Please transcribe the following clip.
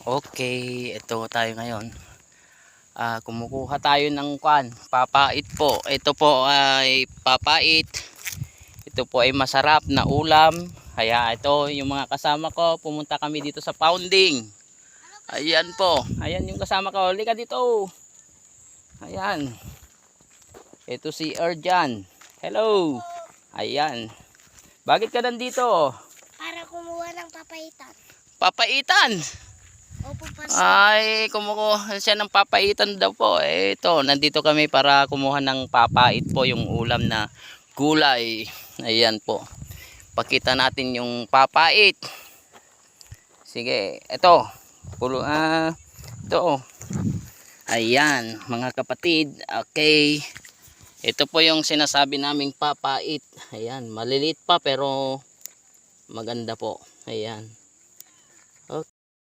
Okay, ito tayo ngayon. Kumukuha tayo ng papait po. Ito po ay papait. Ito po ay masarap na ulam. Kaya ito yung mga kasama ko. Pumunta kami dito sa pounding. Ayan po. Ayan yung kasama ko. Halika dito. Ayan. Ito si Erjan. Hello. Ayan. Bakit ka nandito? Para kumuha ng papaitan. Papaitan. Opo, Ay, kumukuha siya ng papaitan daw po. Ito, nandito kami para kumuha ng papait po, yung ulam na gulay. Ayan po. Pakita natin yung papait. Sige, ito. Ito. Ayan, mga kapatid. Okay. Ito po yung sinasabi naming papait. Ayan, maliliit pa pero maganda po. Ayan.